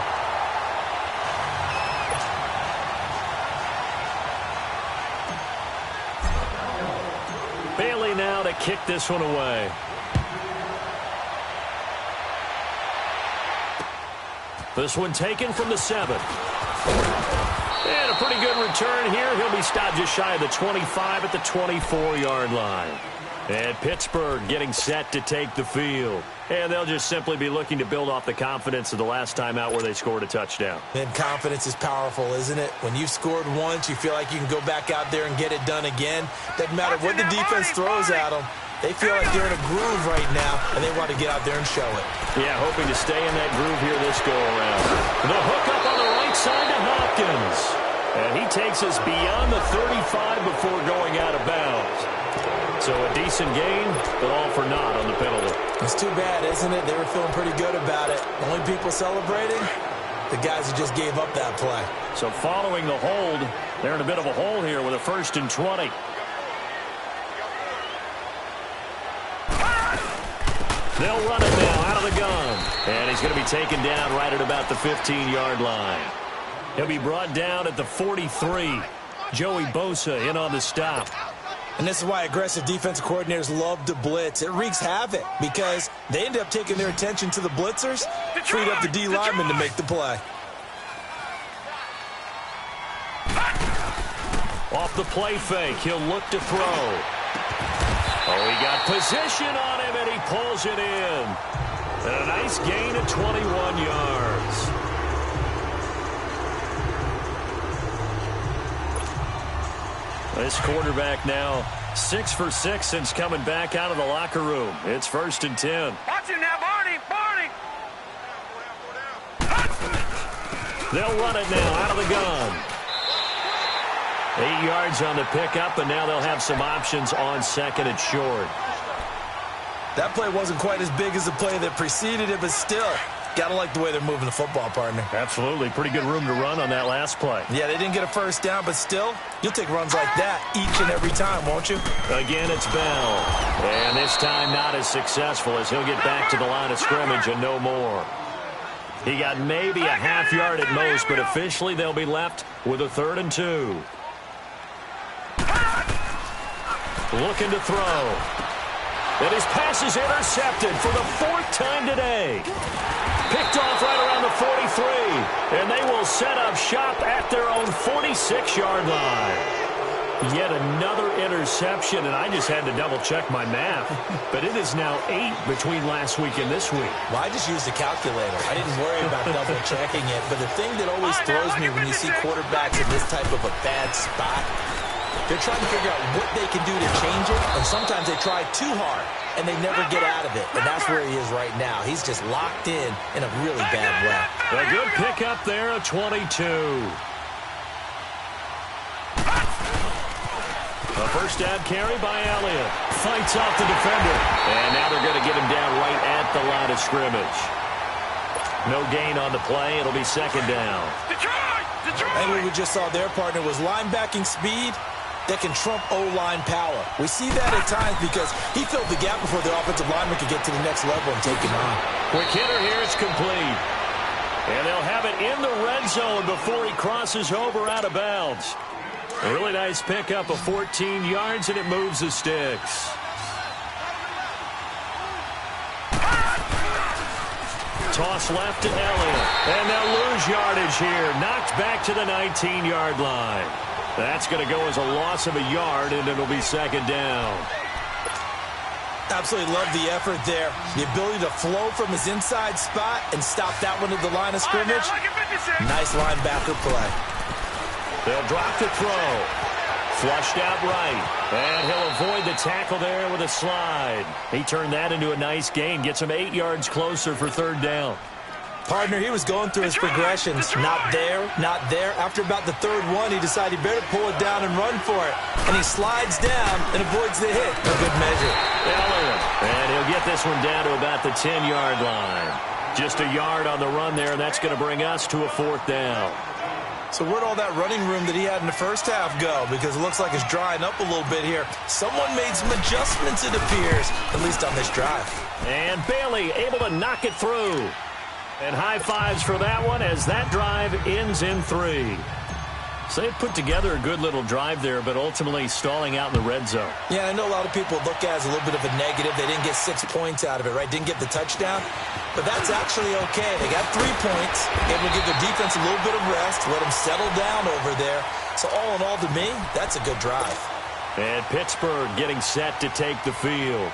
Bailey now to kick this one away. This one taken from the 7. And a pretty good return here. He'll be stopped just shy of the 25 at the 24-yard line. And Pittsburgh getting set to take the field. And they'll just simply be looking to build off the confidence of the last time out where they scored a touchdown. And confidence is powerful, isn't it? When you've scored once, you feel like you can go back out there and get it done again. Doesn't matter what the defense throws at them. They feel like they're in a groove right now, and they want to get out there and show it. Yeah, hoping to stay in that groove here this go-around. The hook up on the right side to Hopkins. And he takes us beyond the 35 before going out of bounds. So a decent gain, but all for naught on the penalty. It's too bad, isn't it? They were feeling pretty good about it. Only people celebrating, the guys who just gave up that play. So following the hold, they're in a bit of a hole here with a 1st and 20. They'll run it now out of the gun. And he's going to be taken down right at about the 15-yard line. He'll be brought down at the 43. Joey Bosa in on the stop. And this is why aggressive defensive coordinators love to blitz. It wreaks havoc because they end up taking their attention to the blitzers, freed up the D lineman to make the play. Off the play fake, he'll look to throw. Oh, he got position on him, and he pulls it in. And a nice gain of 21 yards. This quarterback now 6 for 6 since coming back out of the locker room. It's 1st and 10. Watch him now, Barney. They'll run it now out of the gun. 8 yards on the pickup, and now they'll have some options on 2nd and short. That play wasn't quite as big as the play that preceded it, but still, got to like the way they're moving the football, partner. Absolutely. Pretty good room to run on that last play. Yeah, they didn't get a first down, but still, you'll take runs like that each and every time, won't you? Again, it's Bell. And this time not as successful as he'll get back to the line of scrimmage and no more. He got maybe a half yard at most, but officially they'll be left with a 3rd and 2. Looking to throw. And his pass is intercepted for the 4th time today. Picked off right around the 43. And they will set up shop at their own 46-yard line. Yet another interception, and I just had to double-check my math. But it is now 8 between last week and this week. Well, I just used a calculator. I didn't worry about double-checking it. But the thing that always throws me when you see quarterbacks in this type of a bad spot, they're trying to figure out what they can do to change it, and sometimes they try too hard, and they never get out of it. And that's where he is right now. He's just locked in a really bad way. A good pickup there, a 22. A first down carry by Elliott. Fights off the defender. And now they're going to get him down right at the line of scrimmage. No gain on the play. It'll be second down. Detroit! And what we just saw their partner was linebacking speed that can trump O-line power. We see that at times because he filled the gap before the offensive lineman could get to the next level and take him on. Quick hitter here. It's complete. And they'll have it in the red zone before he crosses over out of bounds. A really nice pickup of 14 yards, and it moves the sticks. Toss left to Elliott. And they'll lose yardage here. Knocked back to the 19-yard line. That's going to go as a loss of a yard, and it'll be second down. Absolutely love the effort there. The ability to flow from his inside spot and stop that one at the line of scrimmage. Nice linebacker play. They'll drop the throw. Flushed out right. And he'll avoid the tackle there with a slide. He turned that into a nice gain. Gets him 8 yards closer for third down. Partner, he was going through his progressions. Not there, not there. After about the third one, he decided he better pull it down and run for it. And he slides down and avoids the hit. A good measure. Elliott. And he'll get this one down to about the 10-yard line. Just a yard on the run there, and that's going to bring us to a fourth down. So where'd all that running room that he had in the first half go? Because it looks like it's drying up a little bit here. Someone made some adjustments, it appears, at least on this drive. And Bailey able to knock it through. And high fives for that one as that drive ends in 3. So they put together a good little drive there, but ultimately stalling out in the red zone. Yeah, I know a lot of people look at it as a little bit of a negative. They didn't get 6 points out of it, right? Didn't get the touchdown. But that's actually okay. They got 3 points. Able to give their defense a little bit of rest, let them settle down over there. So all in all, to me, that's a good drive. And Pittsburgh getting set to take the field.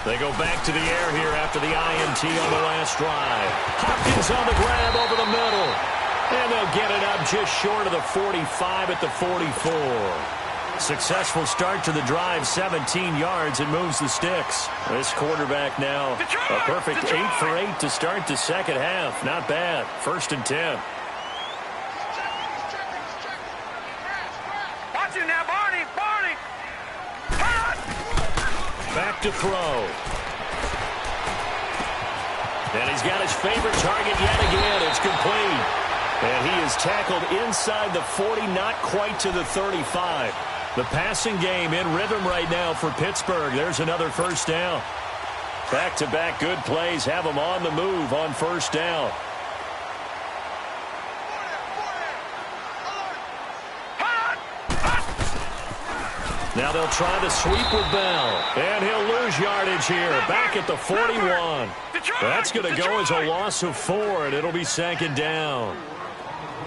They go back to the air here after the INT on the last drive. Hopkins on the grab over the middle. And they'll get it up just short of the 45 at the 44. Successful start to the drive, 17 yards, and moves the sticks. This quarterback now a perfect 8 for 8 to start the second half. Not bad. 1st and 10. Watch it now, Barney. Back to throw. And he's got his favorite target yet again. It's complete. And he is tackled inside the 40, not quite to the 35. The passing game in rhythm right now for Pittsburgh. There's another first down. Back-to-back good plays have them on the move on first down. Now they'll try the sweep with Bell. And he'll lose yardage here. Back at the 41. That's going to go as a loss of 4, and it'll be second down.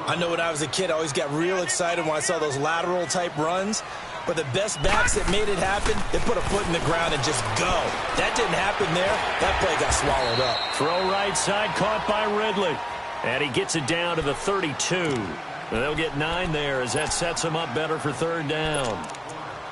I know when I was a kid, I always got real excited when I saw those lateral-type runs. But the best backs that made it happen, they put a foot in the ground and just go. That didn't happen there. That play got swallowed up. Throw right side, caught by Ridley. And he gets it down to the 32. And they'll get 9 there as that sets them up better for third down.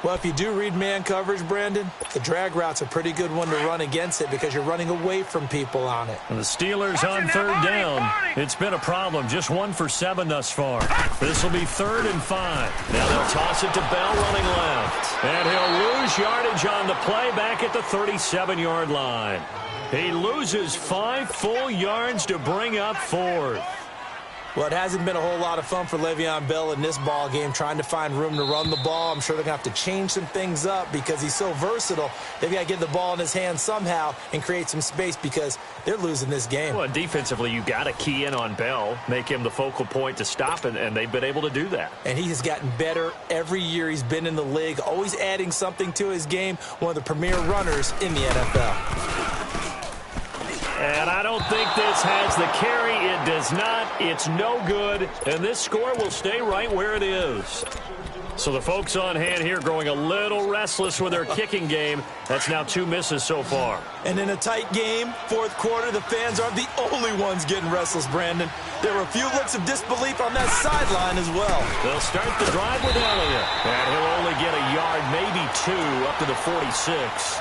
Well, if you do read man coverage, Brandon, the drag route's a pretty good one to run against it because you're running away from people on it. And the Steelers on third down. It's been a problem. Just 1 for 7 thus far. This will be 3rd and 5. Now they'll toss it to Bell running left. And he'll lose yardage on the play back at the 37-yard line. He loses 5 full yards to bring up 4th. Well, it hasn't been a whole lot of fun for Le'Veon Bell in this ball game, trying to find room to run the ball. I'm sure they're going to have to change some things up because he's so versatile. They've got to get the ball in his hands somehow and create some space because they're losing this game. Well, defensively, you got to key in on Bell, make him the focal point to stop, and they've been able to do that. And he has gotten better every year he's been in the league, always adding something to his game, one of the premier runners in the NFL. And I don't think this has the carry. It does not. It's no good. And this score will stay right where it is. So the folks on hand here growing a little restless with their kicking game. That's now 2 misses so far. And in a tight game, fourth quarter, the fans aren't the only ones getting restless, Brandon. There were a few looks of disbelief on that sideline as well. They'll start the drive with Elliott. And he'll only get a yard, maybe 2, up to the 46.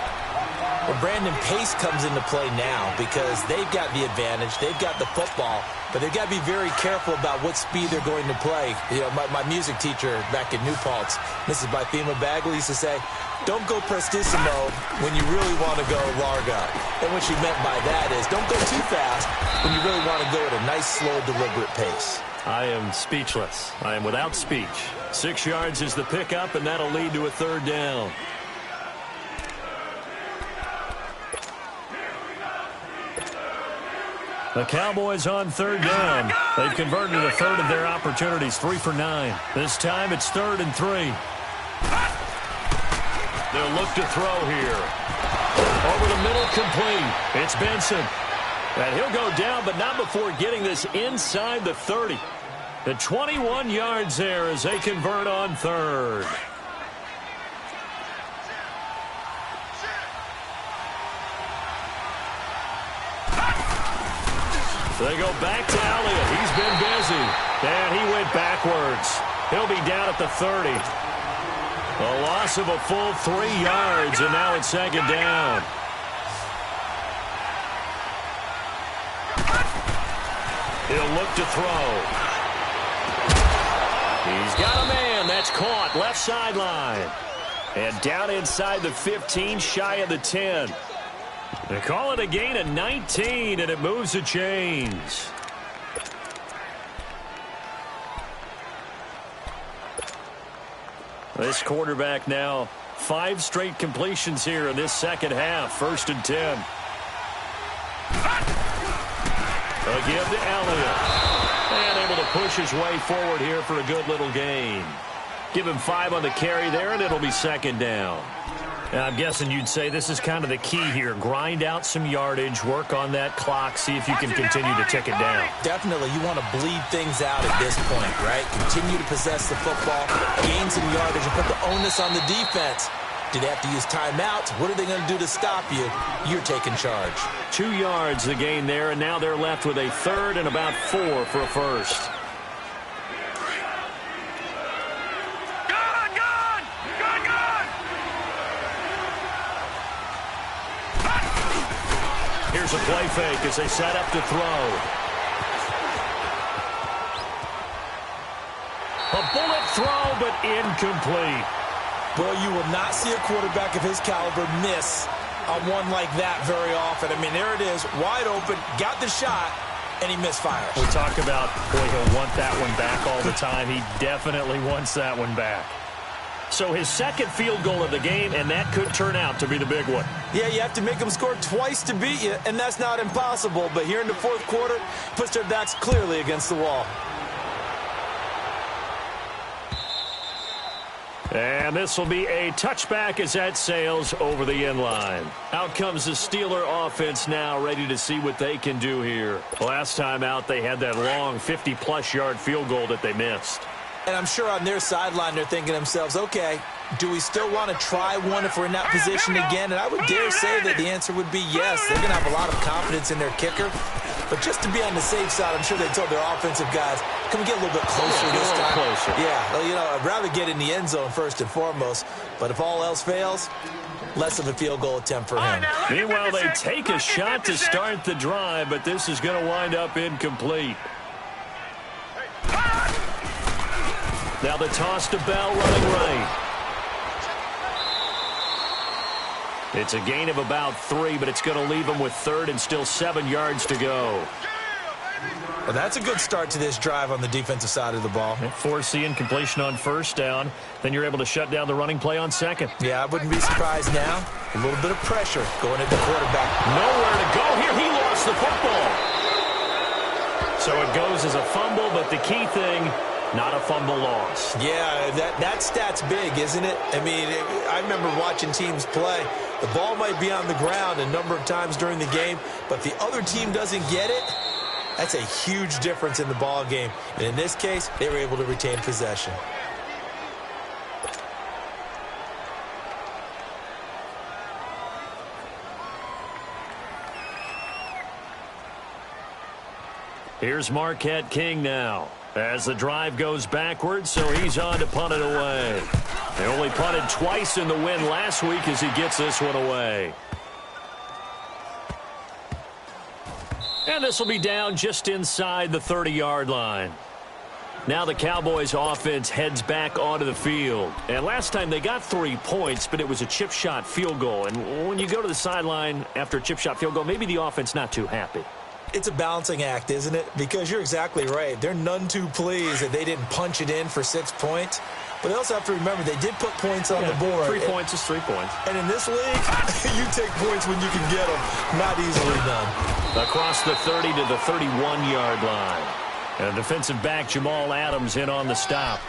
Well, Brandon, pace comes into play now because they've got the advantage. They've got the football, but they've got to be very careful about what speed they're going to play. You know, my music teacher back in New Paltz, Mrs. Bythema Bagley, used to say, don't go prestissimo when you really want to go larga. And what she meant by that is don't go too fast when you really want to go at a nice, slow, deliberate pace. I am speechless. I am without speech. 6 yards is the pickup, and that'll lead to a third down. The Cowboys on third down. They've converted a third of their opportunities, 3 for 9. This time it's 3rd and 3. They'll look to throw here. Over the middle, complete. It's Benson. And he'll go down, but not before getting this inside the 30. The 21 yards there as they convert on third. They go back to Elliott. He's been busy. And he went backwards. He'll be down at the 30. A loss of a full 3 yards, and now it's 2nd down. He'll look to throw. He's got a man. That's caught. Left sideline. And down inside the 15, shy of the 10. They call it a gain of 19, and it moves the chains. This quarterback now 5 straight completions here in this second half. 1st and 10. A give to Elliott. And able to push his way forward here for a good little gain. Give him 5 on the carry there, and it'll be 2nd down. And I'm guessing you'd say this is kind of the key here. Grind out some yardage, work on that clock, see if you can continue to tick it down. Definitely. You want to bleed things out at this point, right? Continue to possess the football, gain some yardage, and put the onus on the defense. Do they have to use timeouts? What are they going to do to stop you? You're taking charge. 2 yards the gain there, and now they're left with a 3rd and about 4 for a first. Here's a play fake as they set up to throw. A bullet throw, but incomplete. Boy, you will not see a quarterback of his caliber miss on one like that very often. I mean, there it is, wide open, got the shot, and he misfires. We talk about, boy, he'll want that one back all the time. He definitely wants that one back. So his 2nd field goal of the game, and that could turn out to be the big one. Yeah, you have to make them score twice to beat you, and that's not impossible. But here in the 4th quarter, puts their backs clearly against the wall. And this will be a touchback as that sails over the end line. Out comes the Steeler offense now, ready to see what they can do here. Last time out, they had that long 50-plus yard field goal that they missed. And I'm sure on their sideline they're thinking to themselves, okay, do we still want to try one if we're in that position again? And I would dare say that the answer would be yes. They're going to have a lot of confidence in their kicker. But just to be on the safe side, I'm sure they told their offensive guys, can we get a little bit closer this time? Closer. Yeah, well, you know, I'd rather get in the end zone first and foremost. But if all else fails, less of a field goal attempt for him. Meanwhile, they take a shot to start the drive, but this is going to wind up incomplete. Now the toss to Bell running right. It's a gain of about 3, but it's going to leave him with 3rd and still 7 yards to go. Well, that's a good start to this drive on the defensive side of the ball. Forcing incompletion on first down. Then you're able to shut down the running play on second. Yeah, I wouldn't be surprised now. A little bit of pressure going at the quarterback. Nowhere to go here. He lost the football. So it goes as a fumble, but the key thing, not a fumble loss. Yeah, that stat's big, isn't it? I mean, I remember watching teams play. The ball might be on the ground a number of times during the game, but the other team doesn't get it. That's a huge difference in the ball game. And in this case, they were able to retain possession. Here's Marquette King now as the drive goes backwards, so he's on to punt it away. They only punted twice in the win last week as he gets this one away. And this will be down just inside the 30-yard line. Now the Cowboys offense heads back onto the field. And last time they got 3 points, but it was a chip shot field goal. And when you go to the sideline after a chip shot field goal, maybe the offense not too happy. It's a balancing act, isn't it? Because you're exactly right. They're none too pleased that they didn't punch it in for 6 points. But they also have to remember they did put points on the board. 3 points is 3 points. And in this league, you take points when you can get them. Not easily done. Across the 30 to the 31-yard line. And defensive back Jamal Adams in on the stop.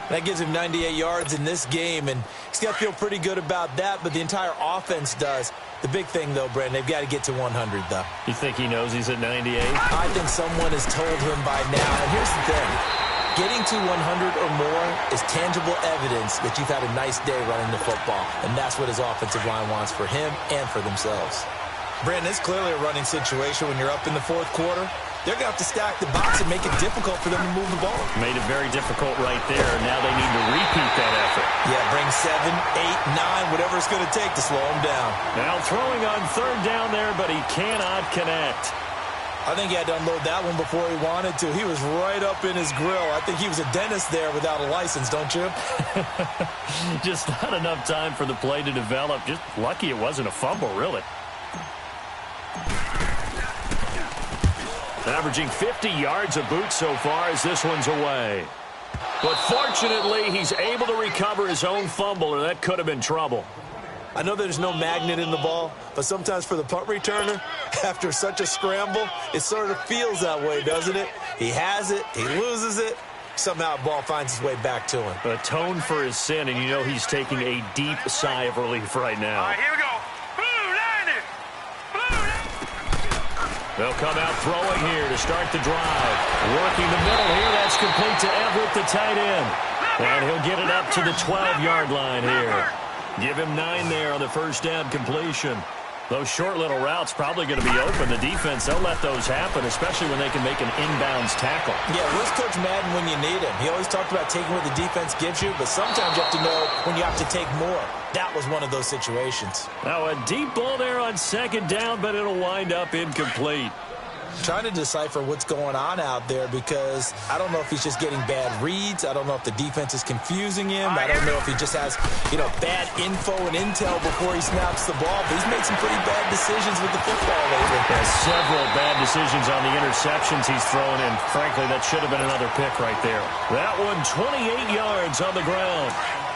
That gives him 98 yards in this game, and he's got to feel pretty good about that, but the entire offense does. The big thing, though, Brandon, they've got to get to 100, though. You think he knows he's at 98? I think someone has told him by now. And here's the thing. Getting to 100 or more is tangible evidence that you've had a nice day running the football, and that's what his offensive line wants for him and for themselves. Brandon, it's clearly a running situation when you're up in the fourth quarter. They're going to have to stack the box and make it difficult for them to move the ball. Made it very difficult right there. Now they need to repeat that effort. Yeah, bring 7, 8, 9, whatever it's going to take to slow them down. Now throwing on third down there, but he cannot connect. I think he had to unload that one before he wanted to. He was right up in his grill. I think he was a dentist there without a license, don't you? Just not enough time for the play to develop. Just lucky it wasn't a fumble, really. Averaging 50 yards a boot so far as this one's away. But fortunately, he's able to recover his own fumble, or that could have been trouble. I know there's no magnet in the ball, but sometimes for the punt returner, after such a scramble, it sort of feels that way, doesn't it? He has it, he loses it, somehow the ball finds its way back to him. Atoned for his sin, and you know he's taking a deep sigh of relief right now. All right, here we go. They'll come out throwing here to start the drive. Working the middle here. That's complete to Everett, the tight end. And he'll get it up to the 12-yard line here. Give him 9 there on the first down completion. Those short little routes probably going to be open. The defense, they'll let those happen, especially when they can make an inbounds tackle. Yeah, where's Coach Madden when you need him? He always talked about taking what the defense gives you, but sometimes you have to know when you have to take more. That was one of those situations. Now a deep ball there on second down, but it'll wind up incomplete. Trying to decipher what's going on out there because I don't know if he's just getting bad reads. I don't know if the defense is confusing him. I don't know if he just has, bad info and intel before he snaps the ball. But he's made some pretty bad decisions with the football lately. There's several bad decisions on the interceptions he's thrown in. Frankly, that should have been another pick right there. That one, 28 yards on the ground.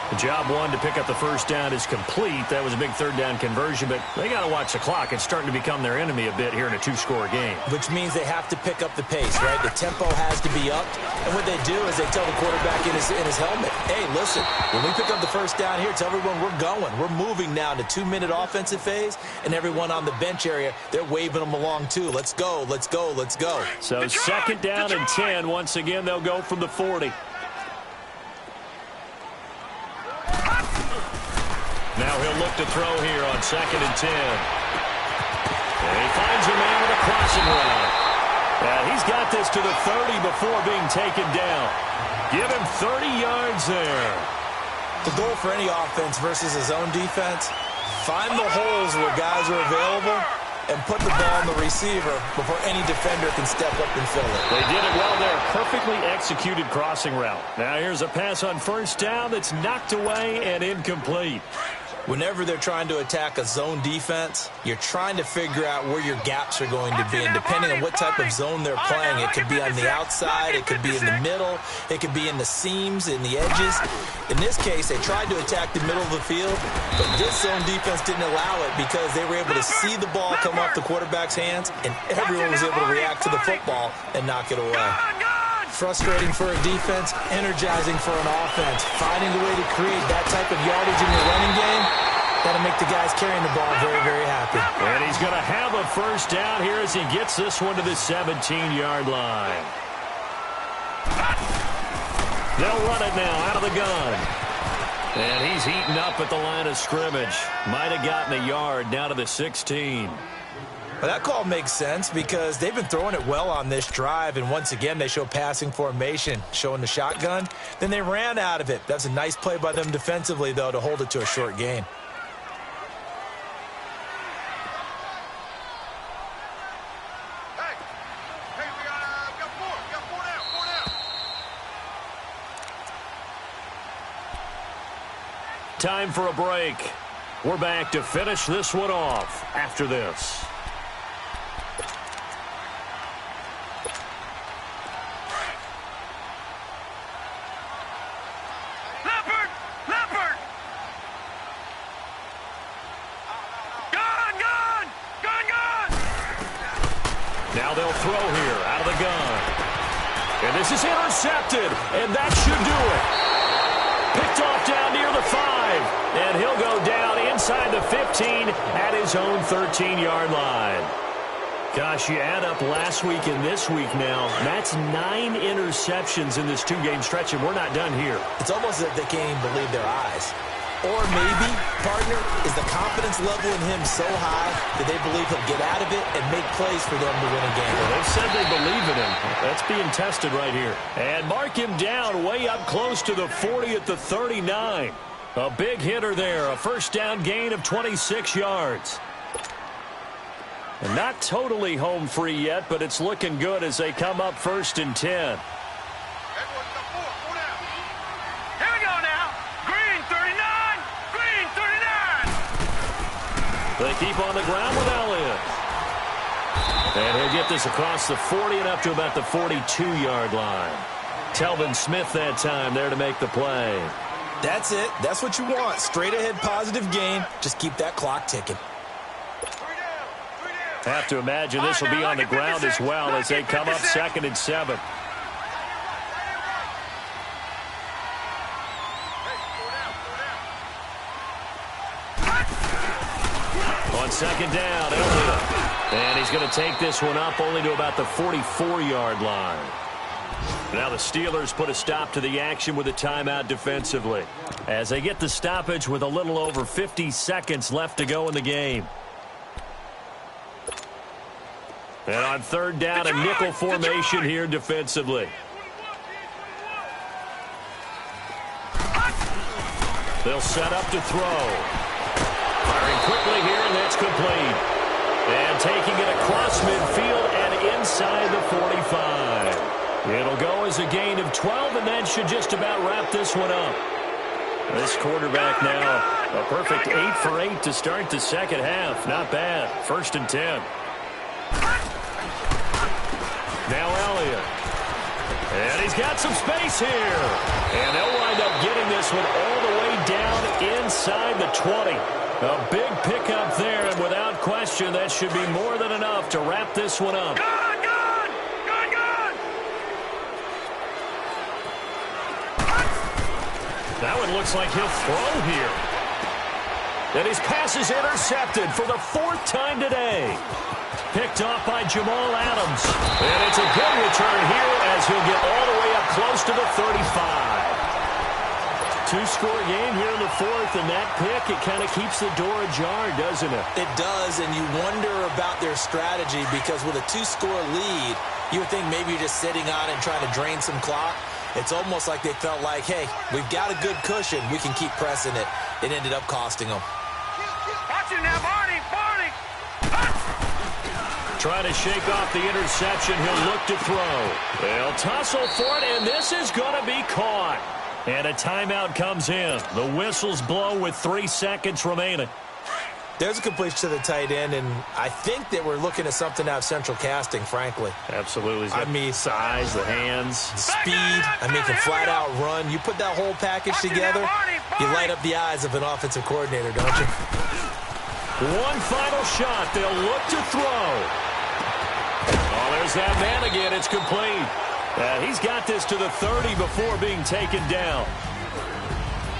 The job one to pick up the first down is complete. That was a big third down conversion, but they got to watch the clock. It's starting to become their enemy a bit here in a 2-score game. Which means they have to pick up the pace, right? The tempo has to be up. And what they do is they tell the quarterback in his helmet, hey, listen, when we pick up the first down here, tell everyone we're going. We're moving now to 2-minute offensive phase, and everyone on the bench area, they're waving them along too. Let's go, let's go, let's go. So second down and 10. Once again, they'll go from the 40. Now he'll look to throw here on second and 10. And he finds a man with a crossing route. And he's got this to the 30 before being taken down. Give him 30 yards there. The goal for any offense versus his own defense, find the holes where guys are available and put the ball on the receiver before any defender can step up and fill it. They did it well there. Perfectly executed crossing route. Now here's a pass on first down that's knocked away and incomplete. Whenever they're trying to attack a zone defense, you're trying to figure out where your gaps are going to be. And depending on what type of zone they're playing, it could be on the outside, it could be in the middle, it could be in the seams, in the edges. In this case, they tried to attack the middle of the field, but this zone defense didn't allow it because they were able to see the ball come off the quarterback's hands, and everyone was able to react to the football and knock it away. Frustrating for a defense, energizing for an offense. Finding a way to create that type of yardage in your running game, that'll make the guys carrying the ball very, very happy. And he's going to have a first down here as he gets this one to the 17-yard line. They'll run it now out of the gun. And he's eaten up at the line of scrimmage. Might have gotten a yard down to the 16. Well, that call makes sense because they've been throwing it well on this drive, and once again they show passing formation, showing the shotgun. Then they ran out of it. That's a nice play by them defensively, though, to hold it to a short gain. We got four down. Time for a break. We're back to finish this one off after this. Now they'll throw here out of the gun. And this is intercepted, and that should do it. Picked off down near the 5, and he'll go down inside the 15 at his own 13-yard line. Gosh, you add up last week and this week now, that's 9 interceptions in this 2-game stretch, and we're not done here. It's almost as if they can't even believe their eyes. Or maybe, partner, is the confidence level in him so high that they believe he'll get out of it and make plays for them to win a game. Well, they've said they believe in him. That's being tested right here. And mark him down way up close to the 40 at the 39. A big hitter there, a first down gain of 26 yards. And not totally home free yet, but it's looking good as they come up 1st and 10. They keep on the ground with Elliott. And he'll get this across the 40 and up to about the 42-yard line. Telvin Smith that time there to make the play. That's it. That's what you want. Straight ahead positive gain. Just keep that clock ticking. Have to imagine this will be on the ground as well as they come up 2nd and 7. On 2nd down, Elliott. And he's going to take this one up only to about the 44-yard line. Now the Steelers put a stop to the action with a timeout defensively as they get the stoppage with a little over 50 seconds left to go in the game. And on 3rd down, a nickel formation here defensively. They'll set up to throw. Firing quickly here, and that's complete. And taking it across midfield and inside the 45. It'll go as a gain of 12, and that should just about wrap this one up. This quarterback now, a perfect 8 for 8 to start the second half. Not bad. 1st and 10. Now Elliott. And he's got some space here. And they'll wind up getting this one all the way down inside the 20. A big pickup there, and without question, that should be more than enough to wrap this one up. That one looks like he'll throw here. And his pass is intercepted for the 4th time today. Picked off by Jamal Adams. And it's a good return here as he'll get all the way up close to the 35. 2-score game here in the 4th, and that pick, it kind of keeps the door ajar, doesn't it? It does, and you wonder about their strategy because with a 2-score lead, you would think maybe you're just sitting on it and trying to drain some clock. It's almost like they felt like, hey, we've got a good cushion. We can keep pressing it. It ended up costing them. Watch him now, Barney! Trying to shake off the interception. He'll look to throw. They'll tussle for it, and this is going to be caught. And a timeout comes in. The whistles blow with 3 seconds remaining. There's a completion to the tight end, and I think that we're looking at something out of central casting, frankly. Absolutely. I mean, size, the hands. Speed, I mean, can flat out run. You put that whole package together, you light up the eyes of an offensive coordinator, don't you? One final shot. They'll look to throw. Oh, there's that man again. It's complete. He's got this to the 30 before being taken down.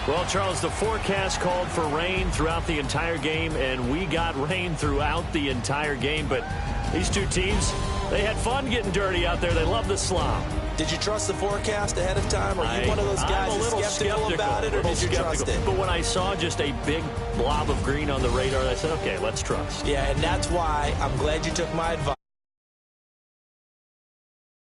Well, Charles, the forecast called for rain throughout the entire game, and we got rain throughout the entire game. But these two teams, they had fun getting dirty out there. They love the slop. Did you trust the forecast ahead of time? Are you one of those guys who's skeptical about it, or did you trust it? But when I saw just a big blob of green on the radar, I said, okay, let's trust. Yeah, and that's why I'm glad you took my advice.